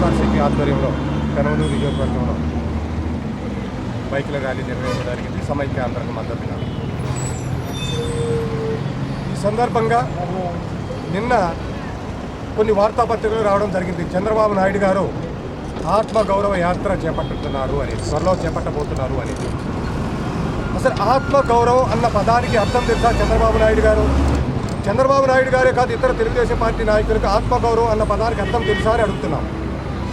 వైఎస్ఆర్సీపీ ఆధ్వర్యంలో పెనమలూరు నియోజకవర్గంలో బైకుల ర్యాలీ నిర్వహించడం జరిగింది సమైక్య ఆంధ్రకు మద్దతుగా. ఈ సందర్భంగా నిన్న కొన్ని వార్తాపత్రికలు రావడం జరిగింది. చంద్రబాబు నాయుడు గారు ఆత్మగౌరవ యాత్ర చేపట్టుతున్నారు అని, త్వరలో చేపట్టబోతున్నారు అని. అసలు ఆత్మగౌరవం అన్న పదానికి అర్థం తెలుసా చంద్రబాబు నాయుడు గారు? చంద్రబాబు నాయుడు గారే కాదు, ఇతర తెలుగుదేశం పార్టీ నాయకులకు ఆత్మగౌరవం అన్న పదానికి అర్థం తెలుసా అని అడుగుతున్నాం.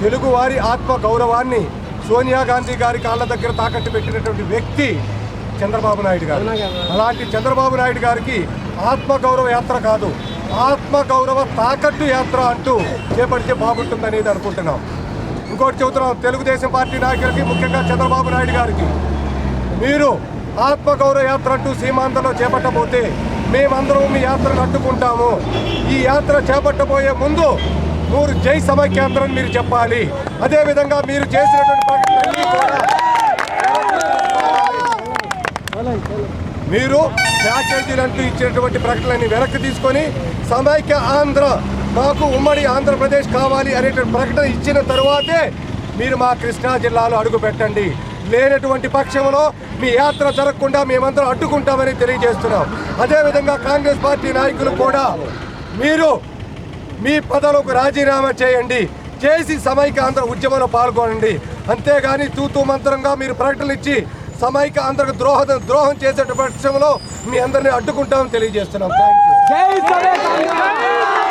తెలుగువారి ఆత్మగౌరవాన్ని సోనియా గాంధీ గారి కాళ్ళ దగ్గర తాకట్టు పెట్టినటువంటి వ్యక్తి చంద్రబాబు నాయుడు గారు. అలాంటి చంద్రబాబు నాయుడు గారికి ఆత్మగౌరవ యాత్ర కాదు, ఆత్మగౌరవ తాకట్టు యాత్ర అంటూ చేపడితే బాగుంటుందనేది అనుకుంటున్నాం. ఇంకోటి చెబుతున్నాం తెలుగుదేశం పార్టీ నాయకులకి, ముఖ్యంగా చంద్రబాబు నాయుడు గారికి, మీరు ఆత్మగౌరవ యాత్ర అంటూ సీమాంధ్రలో చేపట్టబోతే మేమందరం మీ యాత్రను అడ్డుకుంటాము. ఈ యాత్ర చేపట్టబోయే ముందు మీరు జై సమైక్యాంధ్రని మీరు చెప్పాలి. అదేవిధంగా మీరు చేసినటువంటి ప్రకటనలన్నీ కూడా మీరు ప్యాకేజీలు అంటూ ఇచ్చినటువంటి ప్రకటనలన్నీ వెనక్కి తీసుకొని సమైక్య ఆంధ్ర, మాకు ఉమ్మడి ఆంధ్రప్రదేశ్ కావాలి అనేటువంటి ప్రకటన ఇచ్చిన తరువాతే మీరు మా కృష్ణా జిల్లాలో అడుగు పెట్టండి. లేనటువంటి పక్షంలో మీ యాత్ర జరగకుండా మేమందరం అడ్డుకుంటామని తెలియజేస్తున్నాం. అదేవిధంగా కాంగ్రెస్ పార్టీ నాయకులు కూడా మీరు మీ పదవులకు రాజీనామా చేయండి, చేసి సమైక్య ఆంధ్ర ఉద్యమంలో పాల్గొనండి. అంతేగాని తూతూ మంత్రంగా మీరు ప్రకటనలు ఇచ్చి సమైక్య ఆంధ్రకు ద్రోహం చేసే పక్షంలో మీ అందరినీ అడ్డుకుంటామని తెలియజేస్తున్నాం. Thank you.